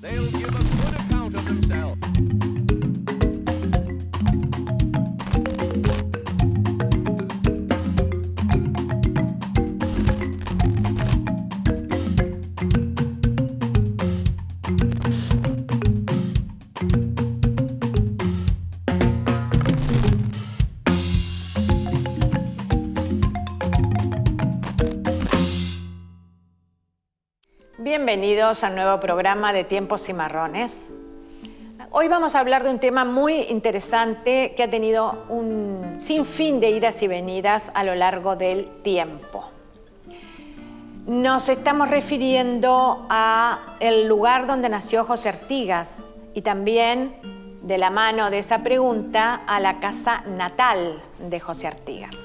They'll give a good account of themselves. Bienvenidos al nuevo programa de Tiempos Cimarrones. Hoy vamos a hablar de un tema muy interesante que ha tenido un sinfín de idas y venidas a lo largo del tiempo. Nos estamos refiriendo a el lugar donde nació José Artigas y también, de la mano de esa pregunta, a la casa natal de José Artigas.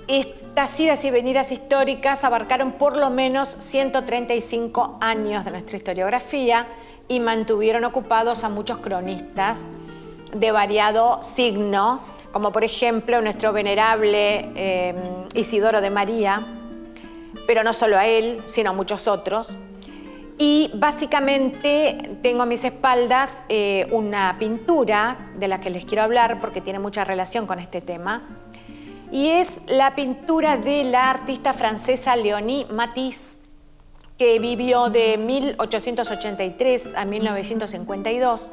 Estas idas y venidas históricas abarcaron por lo menos 135 años de nuestra historiografía y mantuvieron ocupados a muchos cronistas de variado signo, como por ejemplo nuestro venerable Isidoro de María, pero no solo a él, sino a muchos otros. Y básicamente tengo a mis espaldas una pintura de la que les quiero hablar porque tiene mucha relación con este tema. Y es la pintura de la artista francesa Léonie Matisse, que vivió de 1883 a 1952,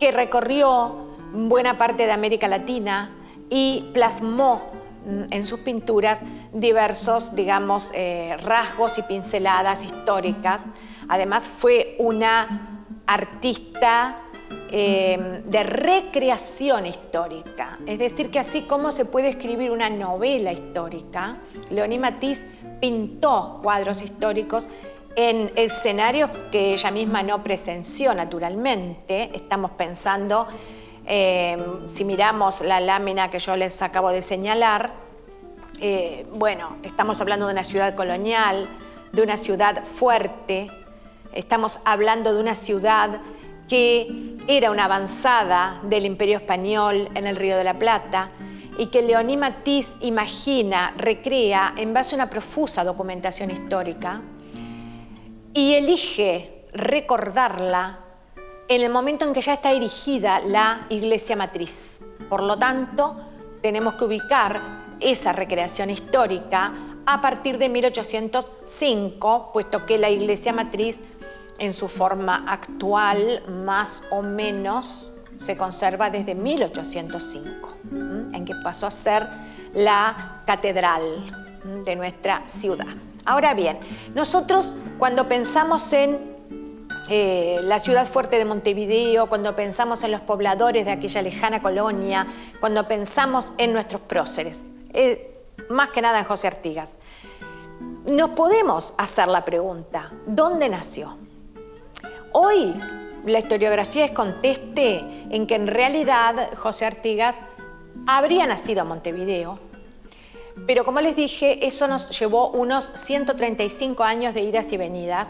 que recorrió buena parte de América Latina y plasmó en sus pinturas diversos, digamos, rasgos y pinceladas históricas. Además, fue una artista de recreación histórica. Es decir, que así como se puede escribir una novela histórica, Léonie Matisse pintó cuadros históricos en escenarios que ella misma no presenció naturalmente. Estamos pensando, si miramos la lámina que yo les acabo de señalar, bueno, estamos hablando de una ciudad colonial, de una ciudad fuerte, estamos hablando de una ciudad que era una avanzada del Imperio Español en el Río de la Plata y que Léonie Matisse imagina, recrea en base a una profusa documentación histórica y elige recordarla en el momento en que ya está erigida la iglesia matriz. Por lo tanto, tenemos que ubicar esa recreación histórica a partir de 1805, puesto que la iglesia matriz en su forma actual, más o menos, se conserva desde 1805, en que pasó a ser la catedral de nuestra ciudad. Ahora bien, nosotros cuando pensamos en la ciudad fuerte de Montevideo, cuando pensamos en los pobladores de aquella lejana colonia, cuando pensamos en nuestros próceres, más que nada en José Artigas, nos podemos hacer la pregunta, ¿dónde nació? Hoy la historiografía es conteste en que en realidad José Artigas habría nacido en Montevideo, pero como les dije, eso nos llevó unos 135 años de idas y venidas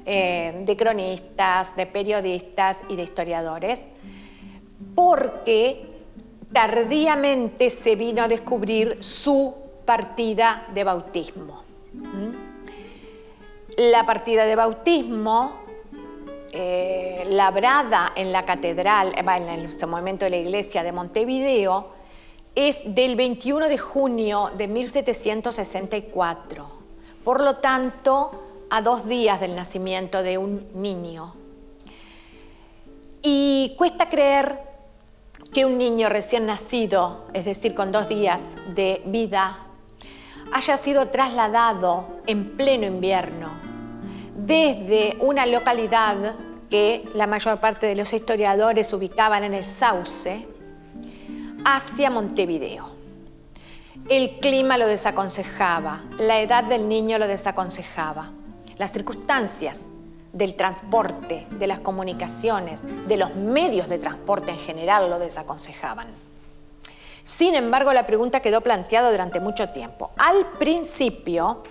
de cronistas, de periodistas y de historiadores, porque tardíamente se vino a descubrir su partida de bautismo. La partida de bautismo labrada en la catedral, en ese momento de la iglesia de Montevideo, es del 21 de junio de 1764. Por lo tanto, a 2 días del nacimiento de un niño. Y cuesta creer que un niño recién nacido, es decir, con 2 días de vida, haya sido trasladado en pleno invierno desde una localidad que la mayor parte de los historiadores ubicaban en el Sauce, hacia Montevideo. El clima lo desaconsejaba, la edad del niño lo desaconsejaba, las circunstancias del transporte, de las comunicaciones, de los medios de transporte en general lo desaconsejaban. Sin embargo, la pregunta quedó planteada durante mucho tiempo. Al principio,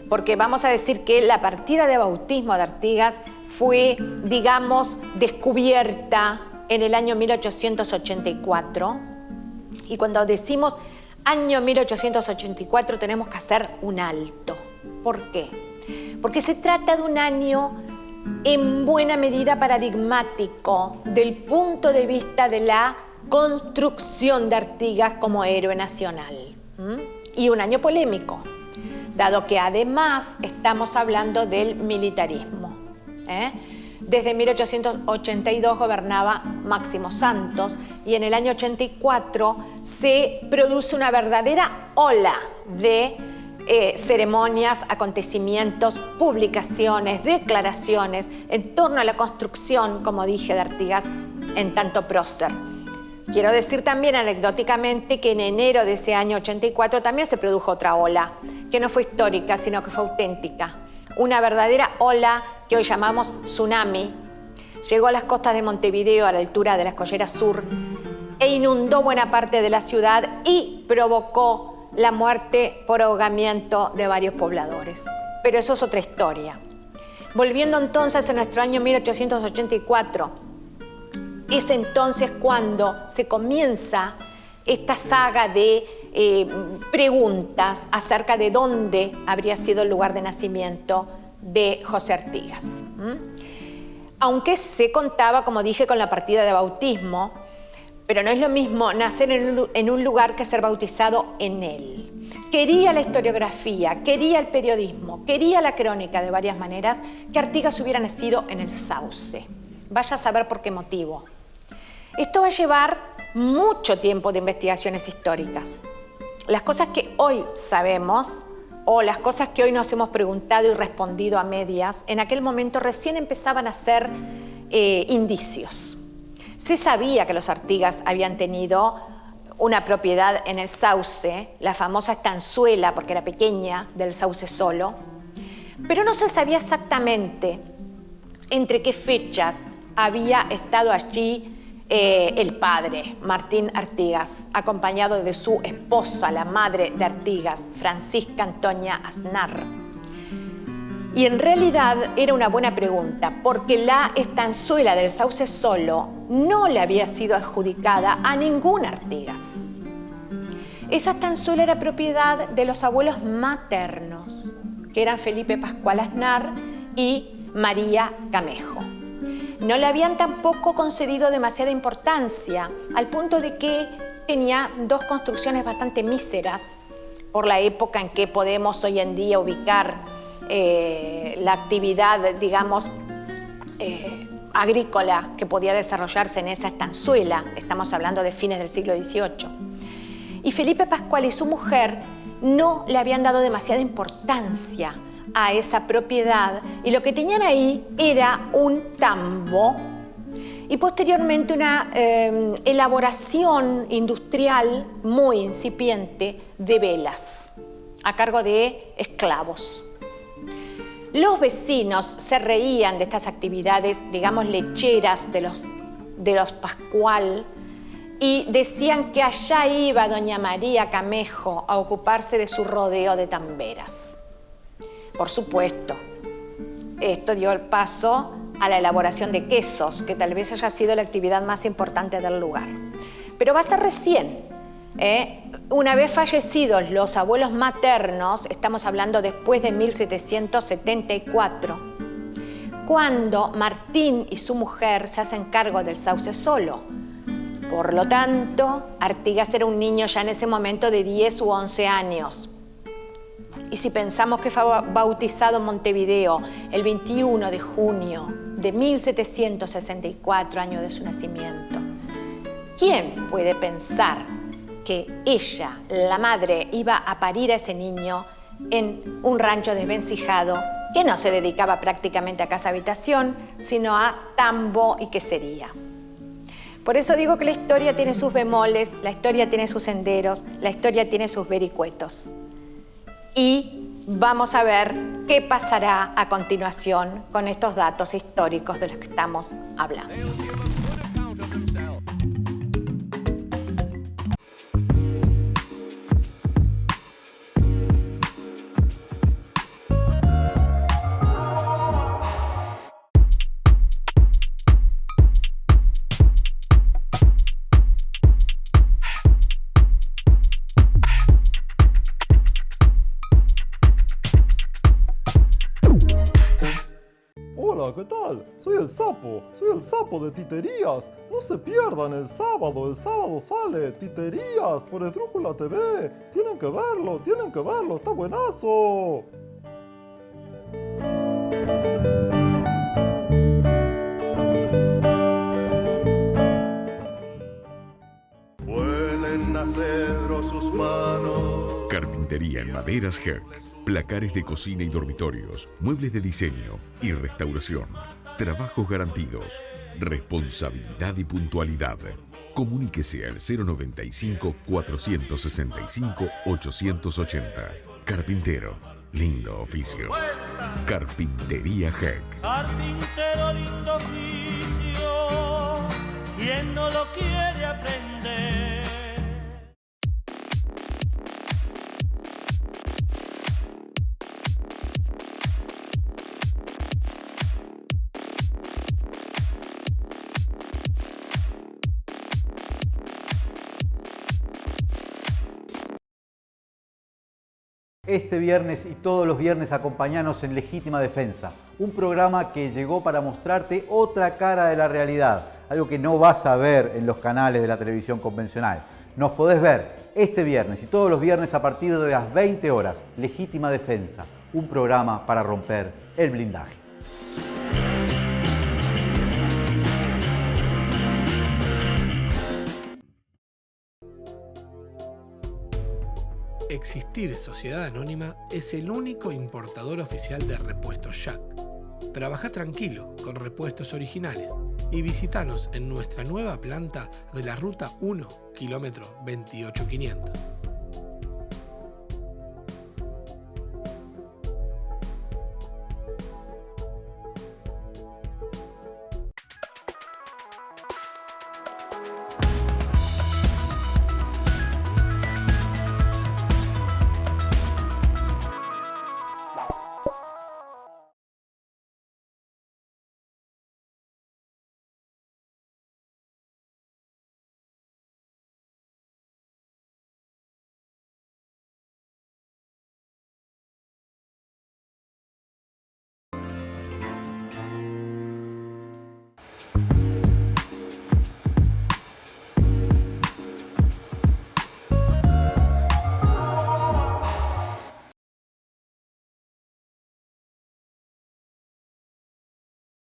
porque vamos a decir que la partida de bautismo de Artigas fue, digamos, descubierta en el año 1884. Y cuando decimos año 1884 tenemos que hacer un alto. ¿Por qué? Porque se trata de un año en buena medida paradigmático del punto de vista de la construcción de Artigas como héroe nacional. Y un año polémico, dado que además estamos hablando del militarismo. Desde 1882 gobernaba Máximo Santos y en el año 84 se produce una verdadera ola de ceremonias, acontecimientos, publicaciones, declaraciones en torno a la construcción, como dije, de Artigas en tanto prócer. Quiero decir también anecdóticamente que en enero de ese año 84 también se produjo otra ola, que no fue histórica, sino que fue auténtica. Una verdadera ola que hoy llamamos tsunami. Llegó a las costas de Montevideo, a la altura de la Escollera Sur, e inundó buena parte de la ciudad y provocó la muerte por ahogamiento de varios pobladores. Pero eso es otra historia. Volviendo entonces a nuestro año 1884, es entonces cuando se comienza esta saga de preguntas acerca de dónde habría sido el lugar de nacimiento de José Artigas. Aunque se contaba, como dije, con la partida de bautismo, pero no es lo mismo nacer en un lugar que ser bautizado en él. Quería la historiografía, quería el periodismo, quería la crónica de varias maneras que Artigas hubiera nacido en el Sauce. Vaya a saber por qué motivo. Esto va a llevar mucho tiempo de investigaciones históricas. Las cosas que hoy sabemos o las cosas que hoy nos hemos preguntado y respondido a medias, en aquel momento recién empezaban a ser indicios. Se sabía que los Artigas habían tenido una propiedad en el Sauce, la famosa estanzuela, porque era pequeña, del Sauce Solo, pero no se sabía exactamente entre qué fechas había estado allí el padre, Martín Artigas, acompañado de su esposa, la madre de Artigas, Francisca Antonia Aznar. Y en realidad era una buena pregunta, porque la estanzuela del Sauce Solo no le había sido adjudicada a ningún Artigas. Esa estanzuela era propiedad de los abuelos maternos, que eran Felipe Pascual Aznar y María Camejo. No le habían tampoco concedido demasiada importancia, al punto de que tenía dos construcciones bastante míseras por la época en que podemos hoy en día ubicar la actividad, digamos, agrícola que podía desarrollarse en esa estanzuela. Estamos hablando de fines del siglo XVIII. Y Felipe Pascual y su mujer no le habían dado demasiada importancia a esa propiedad, y lo que tenían ahí era un tambo y posteriormente una elaboración industrial muy incipiente de velas a cargo de esclavos. Los vecinos se reían de estas actividades, digamos, lecheras de los Pascual, y decían que allá iba doña María Camejo a ocuparse de su rodeo de tamberas. Por supuesto, esto dio el paso a la elaboración de quesos, que tal vez haya sido la actividad más importante del lugar. Pero va a ser recién, una vez fallecidos los abuelos maternos, estamos hablando después de 1774, cuando Martín y su mujer se hacen cargo del Sauce Solo. Por lo tanto, Artigas era un niño ya en ese momento de 10 u 11 años. Y si pensamos que fue bautizado en Montevideo el 21 de junio de 1764, año de su nacimiento, ¿quién puede pensar que ella, la madre, iba a parir a ese niño en un rancho desvencijado que no se dedicaba prácticamente a casa-habitación, sino a tambo y quesería? Por eso digo que la historia tiene sus bemoles, la historia tiene sus senderos, la historia tiene sus vericuetos. Y vamos a ver qué pasará a continuación con estos datos históricos de los que estamos hablando. Hola, ¿qué tal? Soy el sapo de Titerías. No se pierdan el sábado sale Titerías por Esdrújula TV. Tienen que verlo, está buenazo. Vuelen a cedro sus manos. Carpintería en maderas Herc. Placares de cocina y dormitorios, muebles de diseño y restauración. Trabajos garantidos. Responsabilidad y puntualidad. Comuníquese al 095-465-880. Carpintero. Lindo oficio. Carpintería Herc. Carpintero, lindo oficio. ¿Quién no lo quiere aprender? Este viernes y todos los viernes acompañanos en Legítima Defensa, un programa que llegó para mostrarte otra cara de la realidad, algo que no vas a ver en los canales de la televisión convencional. Nos podés ver este viernes y todos los viernes a partir de las 20 horas. Legítima Defensa, un programa para romper el blindaje. Existir Sociedad Anónima es el único importador oficial de repuestos Jack. Trabaja tranquilo con repuestos originales y visítanos en nuestra nueva planta de la Ruta 1, kilómetro 28500.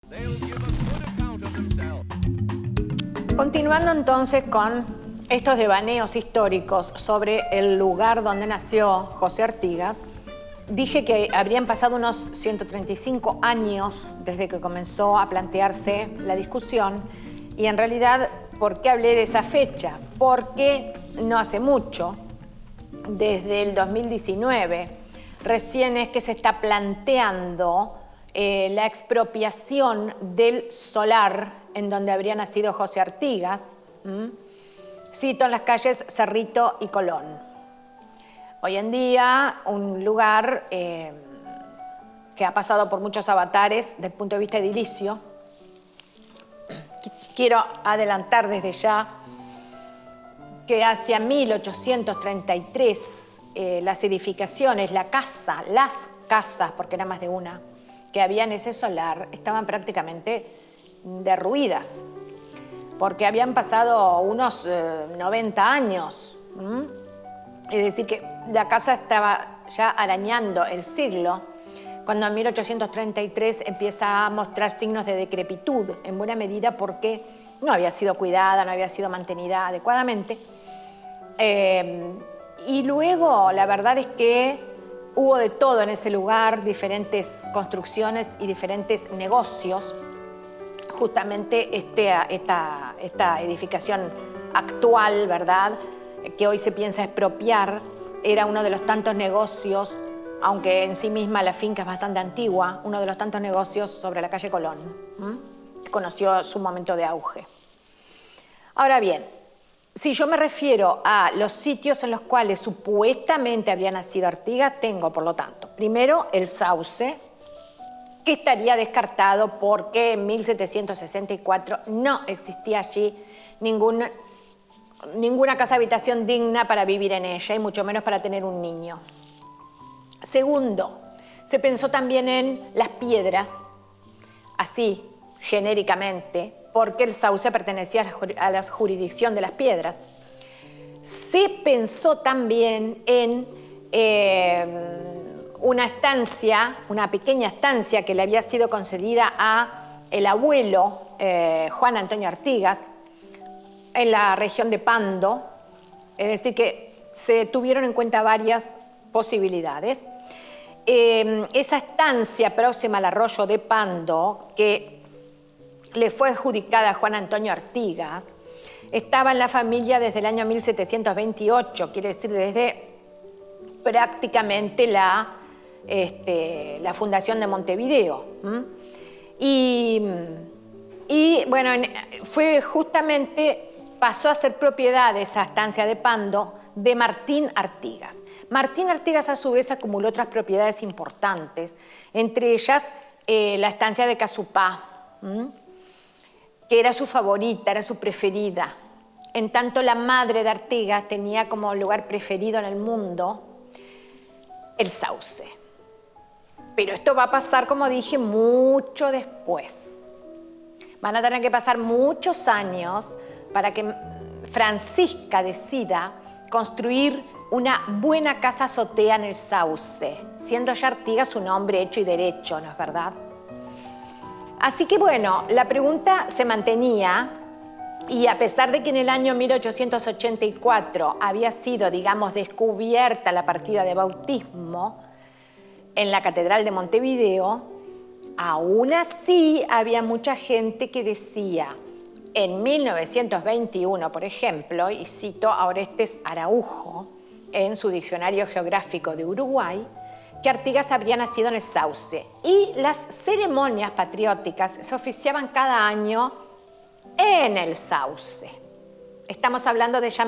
They'll give a good account of themselves. Continuando entonces con estos devaneos históricos sobre el lugar donde nació José Artigas, dije que habrían pasado unos 135 años desde que comenzó a plantearse la discusión y en realidad, ¿por qué hablé de esa fecha? Porque no hace mucho, desde el 2019, recién es que se está planteando la expropiación del solar en donde habría nacido José Artigas. Cito en las calles Cerrito y Colón. Hoy en día, un lugar que ha pasado por muchos avatares desde el punto de vista edilicio. Quiero adelantar desde ya que hacia 1833 las edificaciones, las casas, porque era más de una, que había en ese solar, estaban prácticamente derruidas, porque habían pasado unos 90 años. Es decir, que la casa estaba ya arañando el siglo, cuando en 1833 empieza a mostrar signos de decrepitud, en buena medida porque no había sido cuidada, no había sido mantenida adecuadamente. Y luego, la verdad es que hubo de todo en ese lugar, diferentes construcciones y diferentes negocios. Justamente esta edificación actual, ¿verdad?, que hoy se piensa expropiar, era uno de los tantos negocios, aunque en sí misma la finca es bastante antigua, uno de los tantos negocios sobre la calle Colón, que conoció su momento de auge. Ahora bien, si yo me refiero a los sitios en los cuales supuestamente habría nacido Artigas, tengo, por lo tanto, primero el Sauce, que estaría descartado porque en 1764 no existía allí ninguna casa habitación digna para vivir en ella y mucho menos para tener un niño. Segundo, se pensó también en Las Piedras, así genéricamente, porque el sauce pertenecía a la jurisdicción de Las Piedras. Se pensó también en una estancia, una pequeña estancia que le había sido concedida a el abuelo Juan Antonio Artigas en la región de Pando, es decir que se tuvieron en cuenta varias posibilidades. Esa estancia próxima al arroyo de Pando, que le fue adjudicada a Juan Antonio Artigas, estaba en la familia desde el año 1728, quiere decir desde prácticamente la fundación de Montevideo. Y bueno, fue justamente, pasó a ser propiedad de esa estancia de Pando de Martín Artigas. Martín Artigas a su vez acumuló otras propiedades importantes, entre ellas la estancia de Casupá, que era su favorita, era su preferida. En tanto la madre de Artigas tenía como lugar preferido en el mundo el sauce. Pero esto va a pasar, como dije, mucho después. Van a tener que pasar muchos años para que Francisca decida construir una buena casa azotea en el sauce, siendo ya Artigas un hombre hecho y derecho, ¿no es verdad? Así que bueno, la pregunta se mantenía, y a pesar de que en el año 1884 había sido, digamos, descubierta la partida de bautismo en la Catedral de Montevideo, aún así había mucha gente que decía, en 1921, por ejemplo, y cito a Orestes Araujo en su Diccionario Geográfico de Uruguay, que Artigas habría nacido en el Sauce, y las ceremonias patrióticas se oficiaban cada año en el Sauce. Estamos hablando de ya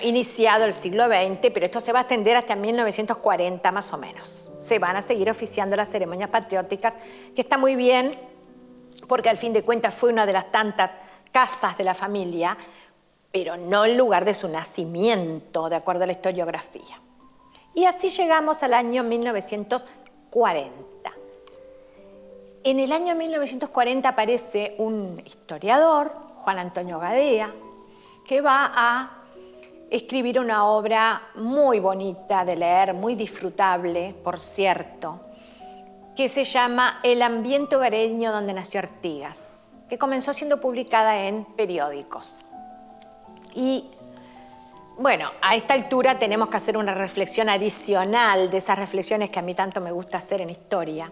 iniciado el siglo XX, pero esto se va a extender hasta 1940 más o menos. Se van a seguir oficiando las ceremonias patrióticas, que está muy bien, porque al fin de cuentas fue una de las tantas casas de la familia, pero no el lugar de su nacimiento, de acuerdo a la historiografía. Y así llegamos al año 1940. En el año 1940 aparece un historiador, Juan Antonio Gadea, que va a escribir una obra muy bonita de leer, muy disfrutable, por cierto, que se llama El ambiente hogareño donde nació Artigas, que comenzó siendo publicada en periódicos. Y bueno, a esta altura tenemos que hacer una reflexión adicional de esas reflexiones que a mí tanto me gusta hacer en historia,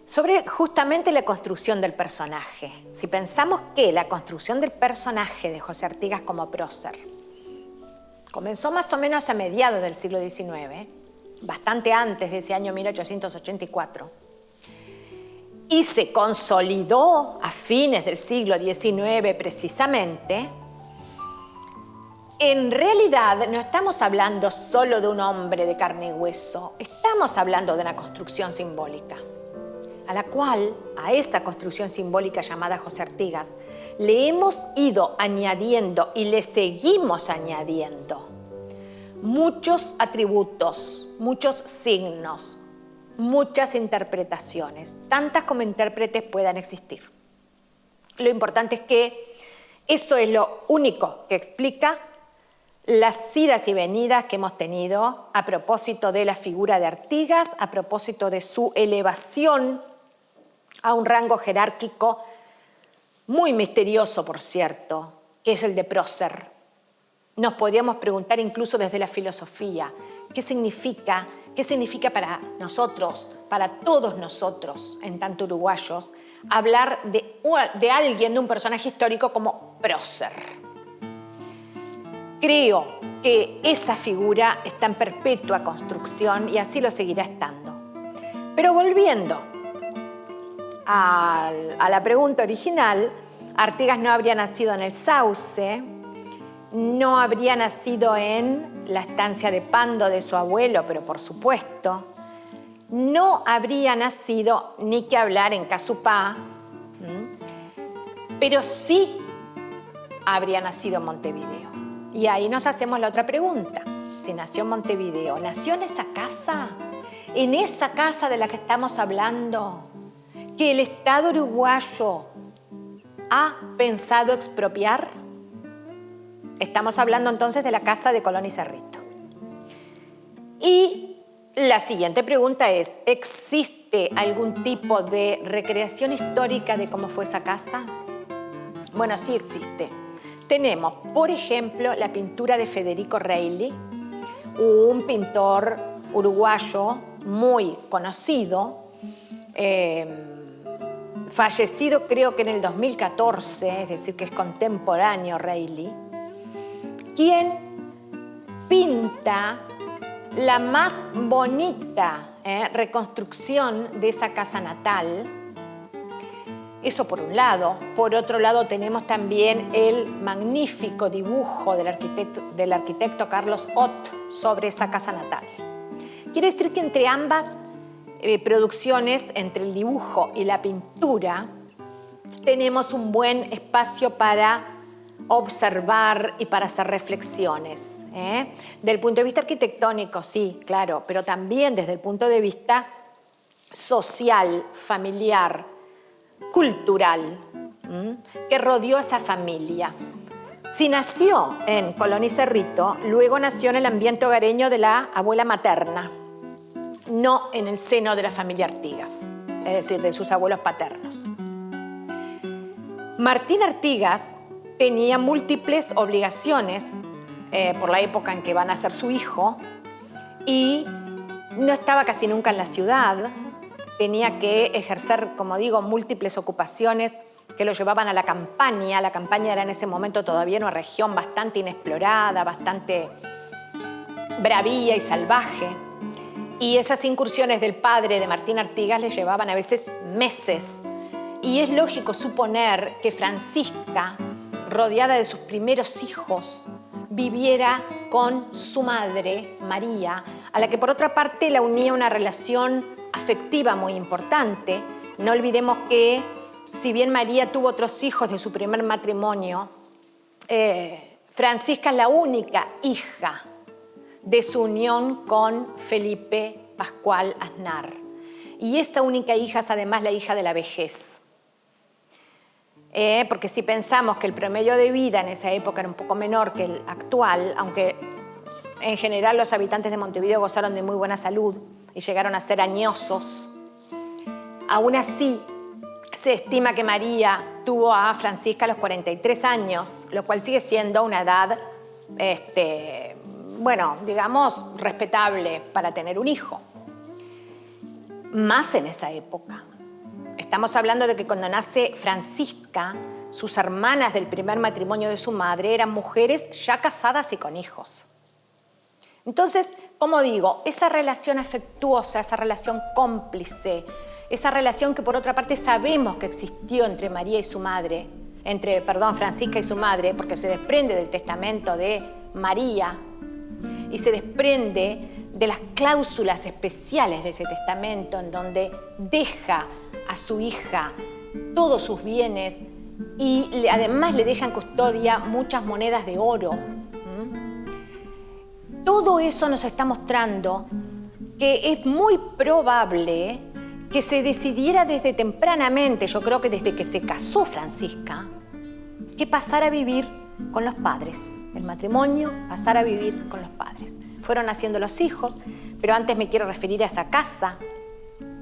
sobre justamente la construcción del personaje. Si pensamos que la construcción del personaje de José Artigas como prócer comenzó más o menos a mediados del siglo XIX, bastante antes de ese año 1884, y se consolidó a fines del siglo XIX precisamente, en realidad no estamos hablando solo de un hombre de carne y hueso, estamos hablando de una construcción simbólica, a esa construcción simbólica llamada José Artigas, le hemos ido añadiendo y le seguimos añadiendo muchos atributos, muchos signos, muchas interpretaciones, tantas como intérpretes puedan existir. Lo importante es que eso es lo único que explica las idas y venidas que hemos tenido a propósito de la figura de Artigas, a propósito de su elevación a un rango jerárquico muy misterioso, por cierto, que es el de prócer. Nos podríamos preguntar incluso desde la filosofía, ¿qué significa para nosotros, para todos nosotros, en tanto uruguayos, hablar de alguien, de un personaje histórico como prócer? Creo que esa figura está en perpetua construcción y así lo seguirá estando. Pero volviendo a la pregunta original, Artigas no habría nacido en el Sauce, no habría nacido en la estancia de Pando de su abuelo, pero por supuesto, no habría nacido ni que hablar en Casupá, pero sí habría nacido en Montevideo. Y ahí nos hacemos la otra pregunta. Si nació en Montevideo, ¿nació en esa casa? ¿En esa casa de la que estamos hablando? que el Estado uruguayo ha pensado expropiar? Estamos hablando entonces de la casa de Colón y Cerrito. Y la siguiente pregunta es, ¿existe algún tipo de recreación histórica de cómo fue esa casa? Bueno, sí existe. Tenemos, por ejemplo, la pintura de Federico Reilly, un pintor uruguayo muy conocido, fallecido creo que en el 2014, es decir, que es contemporáneo Reilly, quien pinta la más bonita reconstrucción de esa casa natal. Eso por un lado. Por otro lado tenemos también el magnífico dibujo del arquitecto Carlos Ott sobre esa casa natal. Quiere decir que entre ambas producciones, entre el dibujo y la pintura, tenemos un buen espacio para observar y para hacer reflexiones. Del punto de vista arquitectónico, sí, claro, pero también desde el punto de vista social, familiar, cultural, que rodeó a esa familia. Si nació en Colón y Cerrito, luego nació en el ambiente hogareño de la abuela materna, no en el seno de la familia Artigas, es decir, de sus abuelos paternos. Martín Artigas tenía múltiples obligaciones por la época en que va a nacer su hijo y no estaba casi nunca en la ciudad. Tenía que ejercer, como digo, múltiples ocupaciones que lo llevaban a la campaña. La campaña era en ese momento todavía una región bastante inexplorada, bastante bravía y salvaje. Y esas incursiones del padre de Martín Artigas le llevaban a veces meses. Y es lógico suponer que Francisca, rodeada de sus primeros hijos, viviera con su madre, María, a la que por otra parte la unía una relación afectiva muy importante. No olvidemos que, si bien María tuvo otros hijos de su primer matrimonio, Francisca es la única hija de su unión con Felipe Pascual Aznar. Y esa única hija es además la hija de la vejez. Porque si pensamos que el promedio de vida en esa época era un poco menor que el actual, aunque en general los habitantes de Montevideo gozaron de muy buena salud y llegaron a ser añosos, aún así se estima que María tuvo a Francisca a los 43 años, lo cual sigue siendo una edad, bueno, digamos, respetable para tener un hijo. Más en esa época. Estamos hablando de que cuando nace Francisca, sus hermanas del primer matrimonio de su madre eran mujeres ya casadas y con hijos. Entonces, como digo, esa relación afectuosa, esa relación cómplice, esa relación que por otra parte sabemos que existió entre María y su madre, Francisca y su madre, porque se desprende del testamento de María y se desprende de las cláusulas especiales de ese testamento en donde deja a su hija todos sus bienes y además le deja en custodia muchas monedas de oro. Todo eso nos está mostrando que es muy probable que se decidiera desde tempranamente, yo creo que desde que se casó Francisca, que pasara a vivir con los padres. El matrimonio, pasara a vivir con los padres. Fueron naciendo los hijos, pero antes me quiero referir a esa casa.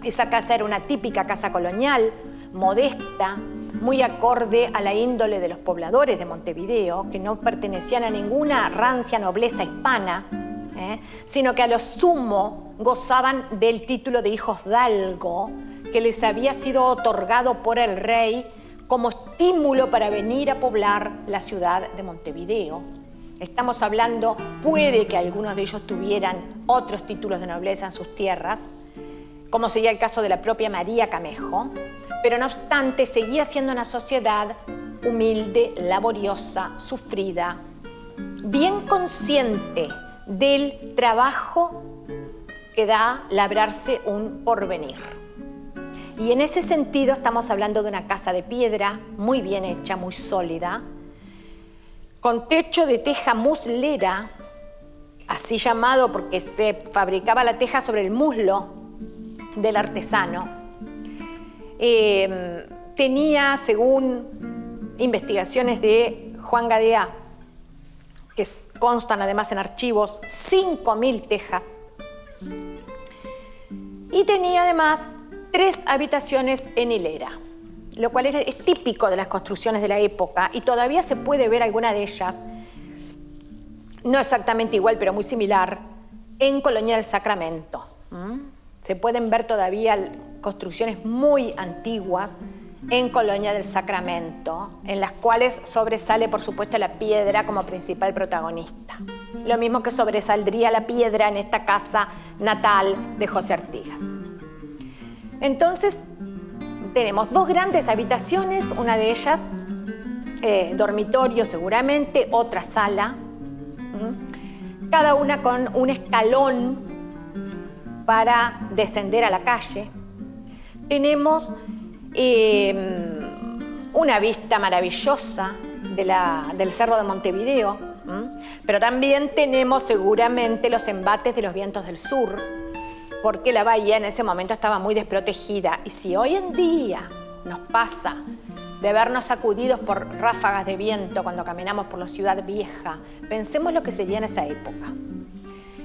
Esa casa era una típica casa colonial, modesta, muy acorde a la índole de los pobladores de Montevideo, que no pertenecían a ninguna rancia nobleza hispana, sino que a lo sumo gozaban del título de hijos dalgo, que les había sido otorgado por el rey como estímulo para venir a poblar la ciudad de Montevideo. Estamos hablando, puede que algunos de ellos tuvieran otros títulos de nobleza en sus tierras, como sería el caso de la propia María Camejo, pero no obstante seguía siendo una sociedad humilde, laboriosa, sufrida, bien consciente del trabajo que da labrarse un porvenir. Y en ese sentido estamos hablando de una casa de piedra, muy bien hecha, muy sólida, con techo de teja muslera, así llamado porque se fabricaba la teja sobre el muslo del artesano, tenía, según investigaciones de Juan Gadea, que constan además en archivos, 5.000 tejas. Y tenía además 3 habitaciones en hilera, lo cual es típico de las construcciones de la época y todavía se puede ver alguna de ellas, no exactamente igual, pero muy similar, en Colonia del Sacramento. Se pueden ver todavía construcciones muy antiguas en Colonia del Sacramento, en las cuales sobresale, por supuesto, la piedra como principal protagonista. Lo mismo que sobresaldría la piedra en esta casa natal de José Artigas. Entonces, tenemos 2 grandes habitaciones, una de ellas dormitorio seguramente, otra sala, cada una con un escalón para descender a la calle. Tenemos una vista maravillosa del Cerro de Montevideo, pero también tenemos seguramente los embates de los vientos del sur, porque la bahía en ese momento estaba muy desprotegida. Y si hoy en día nos pasa de vernos sacudidos por ráfagas de viento cuando caminamos por la ciudad vieja, pensemos lo que sería en esa época.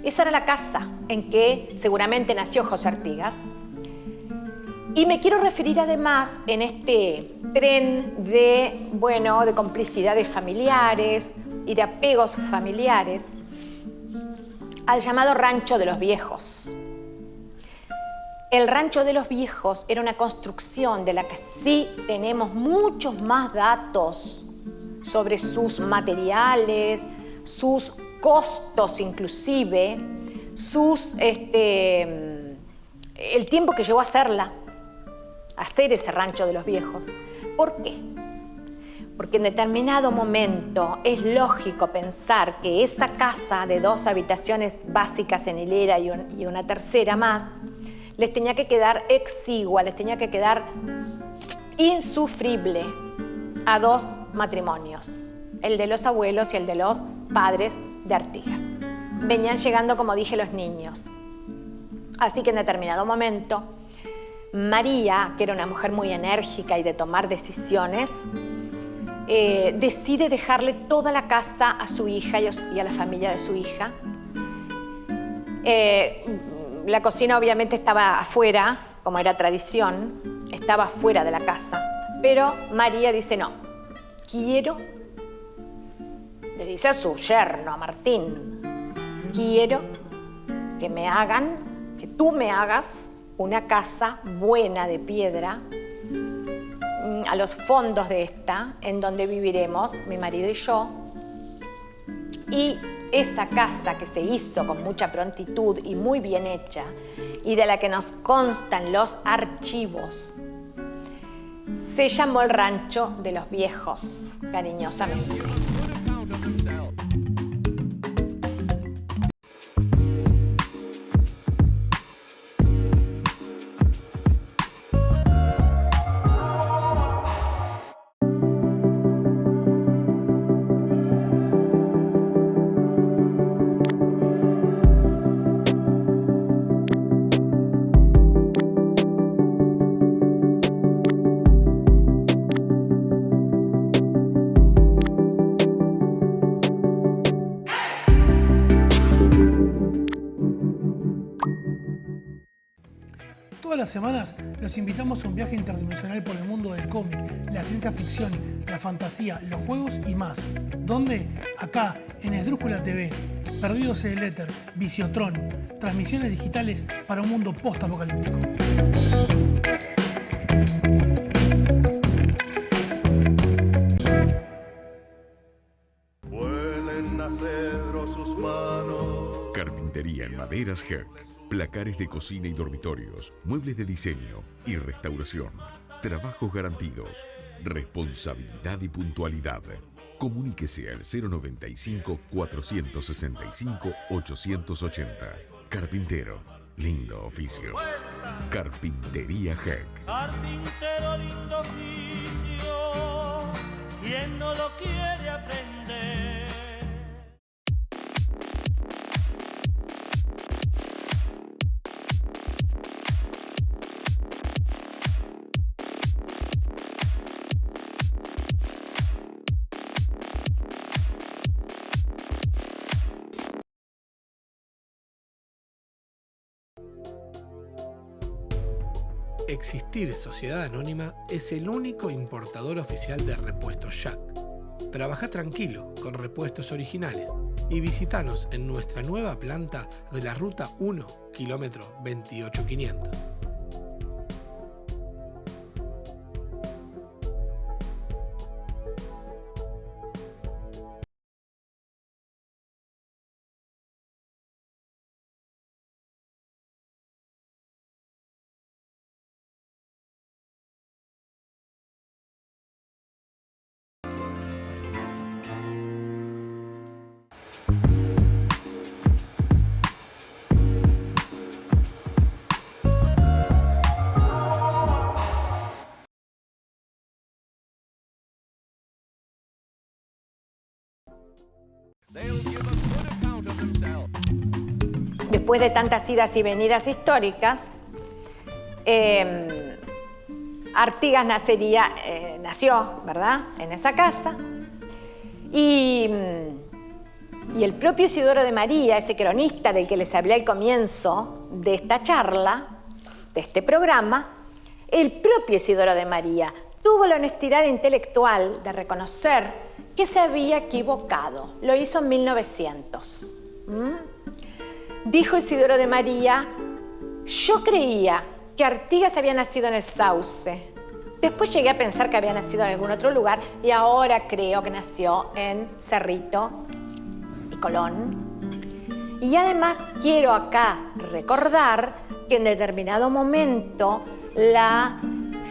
Esa era la casa en que seguramente nació José Artigas. Y me quiero referir además en este tren de complicidades familiares y de apegos familiares al llamado Rancho de los Viejos. El Rancho de los Viejos era una construcción de la que sí tenemos muchos más datos sobre sus materiales, sus costos inclusive, el tiempo que llevó a hacer ese Rancho de los Viejos. ¿Por qué? Porque en determinado momento es lógico pensar que esa casa de 2 habitaciones básicas en hilera y una tercera más, les tenía que quedar exigua, les tenía que quedar insufrible a 2 matrimonios, el de los abuelos y el de los padres de Artigas. Venían llegando, como dije, los niños. Así que en determinado momento, María, que era una mujer muy enérgica y de tomar decisiones, decide dejarle toda la casa a su hija y a la familia de su hija. La cocina obviamente estaba afuera, como era tradición, estaba fuera de la casa. Pero María dice, no, le dice a su yerno, a Martín, quiero que tú me hagas una casa buena de piedra a los fondos de esta, en donde viviremos mi marido y yo. Y esa casa que se hizo con mucha prontitud y muy bien hecha, y de la que nos constan los archivos, se llamó el Rancho de los Viejos, cariñosamente. Todas las semanas los invitamos a un viaje interdimensional por el mundo del cómic, la ciencia ficción, la fantasía, los juegos y más. ¿Dónde? Acá, en Esdrújula TV, Perdidos en el Éter, Visiotron, transmisiones digitales para un mundo post-apocalíptico. Vuelen acero sus manos. Carpintería en maderas Herc. Placares de cocina y dormitorios, muebles de diseño y restauración. Trabajos garantidos, responsabilidad y puntualidad. Comuníquese al 095-465-880. Carpintero, lindo oficio. Carpintería Herc. Carpintero, lindo oficio, ¿quién no lo quiere aprender? Existir Sociedad Anónima es el único importador oficial de repuestos Jack. Trabaja tranquilo con repuestos originales y visítanos en nuestra nueva planta de la Ruta 1, kilómetro 28500. They'll give a good account of themselves. Después de tantas idas y venidas históricas, Artigas nació, ¿verdad?, en esa casa. Y el propio Isidoro de María, ese cronista del que les hablé al comienzo de esta charla, de este programa, el propio Isidoro de María tuvo la honestidad intelectual de reconocer que se había equivocado. Lo hizo en 1900. Dijo Isidoro de María: yo creía que Artigas había nacido en el Sauce. Después llegué a pensar que había nacido en algún otro lugar y ahora creo que nació en Cerrito y Colón. Y además quiero acá recordar que en determinado momento la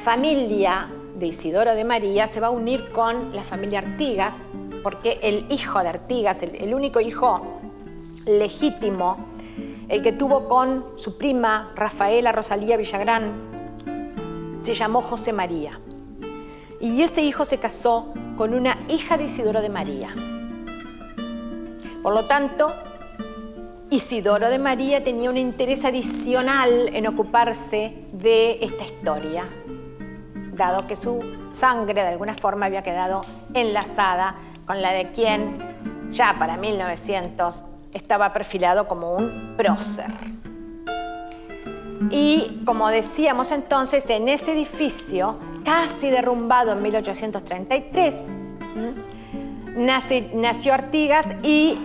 familia de Isidoro de María se va a unir con la familia Artigas, porque el hijo de Artigas, el único hijo legítimo, el que tuvo con su prima Rafaela Rosalía Villagrán, se llamó José María. Y ese hijo se casó con una hija de Isidoro de María. Por lo tanto, Isidoro de María tenía un interés adicional en ocuparse de esta historia, dado que su sangre de alguna forma había quedado enlazada con la de quien ya para 1900 estaba perfilado como un prócer. Y como decíamos entonces, en ese edificio, casi derrumbado en 1833, nació Artigas y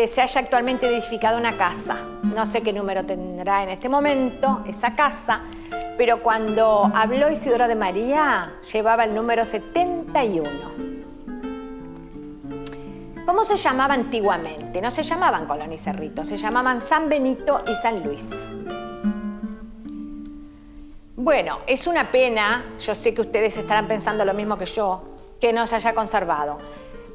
se halla actualmente edificada una casa. No sé qué número tendrá en este momento esa casa, pero cuando habló Isidoro de María llevaba el número 71. ¿Cómo se llamaba antiguamente? No se llamaban Colón y Cerrito, se llamaban San Benito y San Luis. Bueno, es una pena, yo sé que ustedes estarán pensando lo mismo que yo, que no se haya conservado.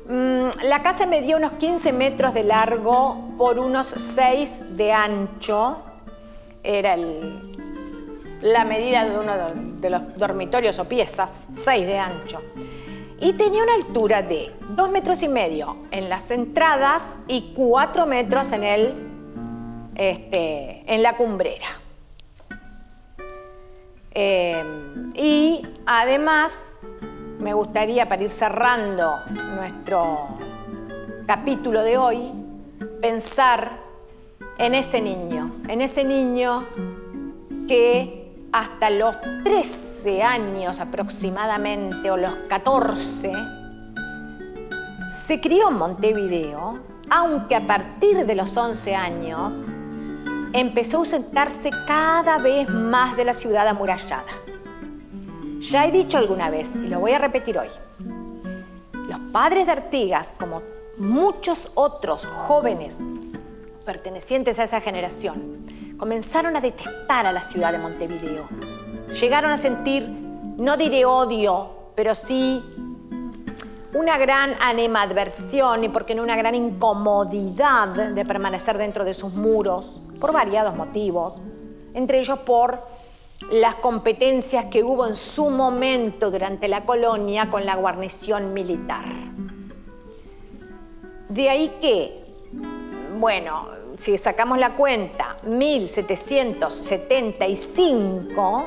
La casa medía unos 15 metros de largo por unos 6 de ancho. Era la medida de uno de los dormitorios o piezas, 6 de ancho. Y tenía una altura de 2,5 metros en las entradas y 4 metros en la cumbrera. Y además me gustaría, para ir cerrando nuestro capítulo de hoy, pensar en ese niño que hasta los 13 años aproximadamente, o los 14, se crió en Montevideo, aunque a partir de los 11 años empezó a ausentarse cada vez más de la ciudad amurallada. Ya he dicho alguna vez, y lo voy a repetir hoy, los padres de Artigas, como muchos otros jóvenes pertenecientes a esa generación, comenzaron a detestar a la ciudad de Montevideo. Llegaron a sentir, no diré odio, pero sí una gran animadversión y, por qué no, una gran incomodidad de permanecer dentro de sus muros por variados motivos, entre ellos por las competencias que hubo en su momento durante la colonia con la guarnición militar. De ahí que, bueno, si sacamos la cuenta, 1775,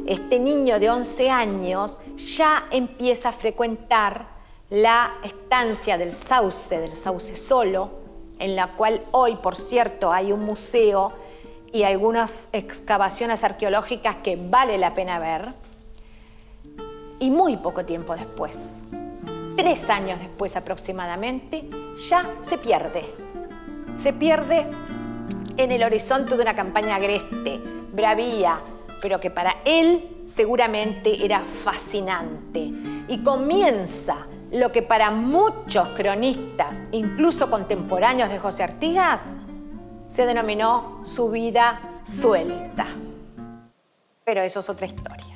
este niño de 11 años ya empieza a frecuentar la estancia del Sauce Solo, en la cual hoy, por cierto, hay un museo y algunas excavaciones arqueológicas que vale la pena ver. Y muy poco tiempo después, 3 años después aproximadamente, ya se pierde. Se pierde en el horizonte de una campaña agreste, bravía, pero que para él seguramente era fascinante. Y comienza lo que para muchos cronistas, incluso contemporáneos de José Artigas, se denominó su vida suelta. Pero eso es otra historia.